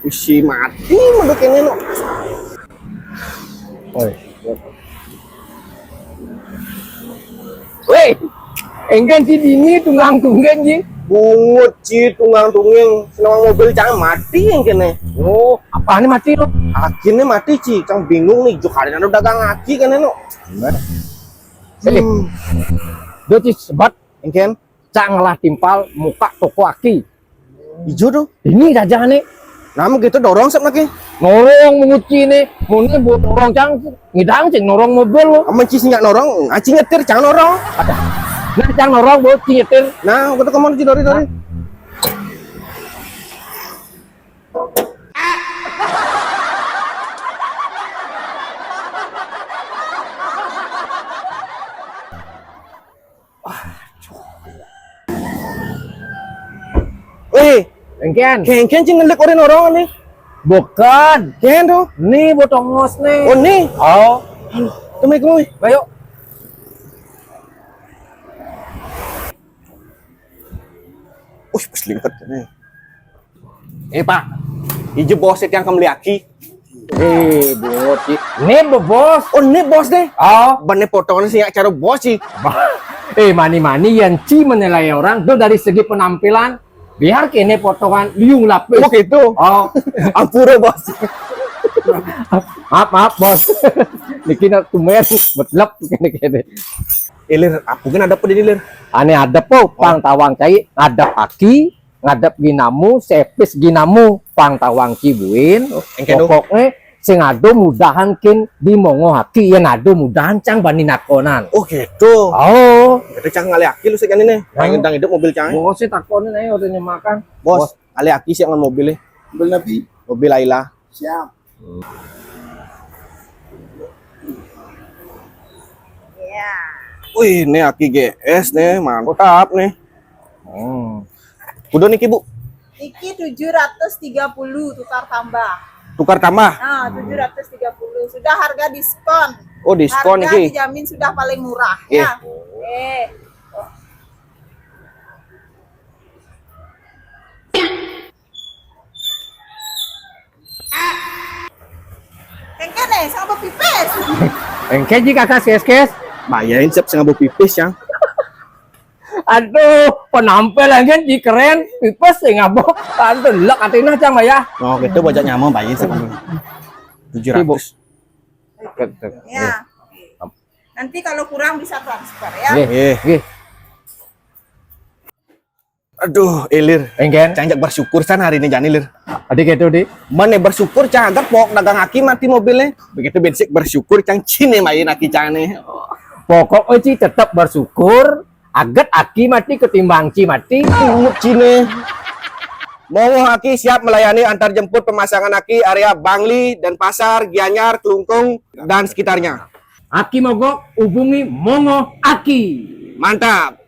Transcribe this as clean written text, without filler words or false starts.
Isi mati menduk ini lo. Oi. Weh, enggan si dini tunggang tunggang ji. Bungut ci tunggang tunggang senang mobil jangan mati yang kene. Oh, apa nih mati lo? Akhirnya mati ci, cang bingung nih. Jokarin ada dagang aki kan lo. Sini, dia ci sebat, enggan, cang lah timpal muka toko aki. Hijau tuh. Ini raja nih. Nama gitu dorong sep lagi. Norong menguci nih, muni buat norong cang, ngidang cing norong mobil lo. Aman ci singgak norong, aci nyetir cang norong. Ada. Nah, cang norong buat ci nyetir. Nah, kita kemana ci dori. Weh, engken cing ngelik orang nih. Bukan, ken tuh. Nih botongos nih. Oh nih. Oh. Assalamualaikum. Bayo. Selingkat nih. Pak. Ijo bos yang kembali aki. Bos. Nih bos. Oh nih bos deh. Oh, bener potongan sih cara bos sih. Mani yang ci menilai orang tuh dari segi penampilan. Biar kene potongan liung lapis. Oh gitu. Oh, ampura bos. maaf bos. Niki nak tumen betlap kene. Ilir, aku kan ada apa di lir? Ane ada po, pang tawang cai, ngadap aki, ngadap ginamu, sepis ginamu, pang tawang cibuin. Pokoknya sing ado mudahan kin di mongo haki yang ado mudahan cang bani nakonan. Oh gitu. Oh, itu cang ngale aki lu segan ini. Yang tentang hidup mobil cang. Bos sih takonin aja udah nyemakan. Bos, ngale aki sih dengan mobilnya. Mobil Nabi. Mobil Laila. Siap. Ya. Wih, nih aki GS nih, mantap nih. Udah nih Bu. Iki 730 tukar tambah. Tukar tambah? Nah, 730. Sudah harga diskon. Oh, diskon harga iki. Dijamin sudah paling murah ya. Engke nih, sama pipis. Engke ji kakak kes. Bayarin siap sengabu pipis yang. Aduh, penampilan kan di keren, pipes ya ngabok. Tante lek atina cang ya. Oh, gitu bajak nyamuk bayarin siapa 700. Ya. Nanti kalau kurang bisa transfer ya. Nggih. Aduh, Ilir. Engken. Canjak bersyukur san hari ini Jani Lir. Adik itu di. Mana bersyukur cang agak pok dagang aki mati mobilnya. Begitu bensik bersyukur cang cine main aki cang nih. Pokoknya Ci tetap bersyukur agat aki mati ketimbang Ci mati. Ingat cine. Mongo Aki siap melayani antar jemput pemasangan aki area Bangli dan Pasar, Gianyar, Kelungkung dan sekitarnya. Aki mogok hubungi Mongo Aki. Mantap.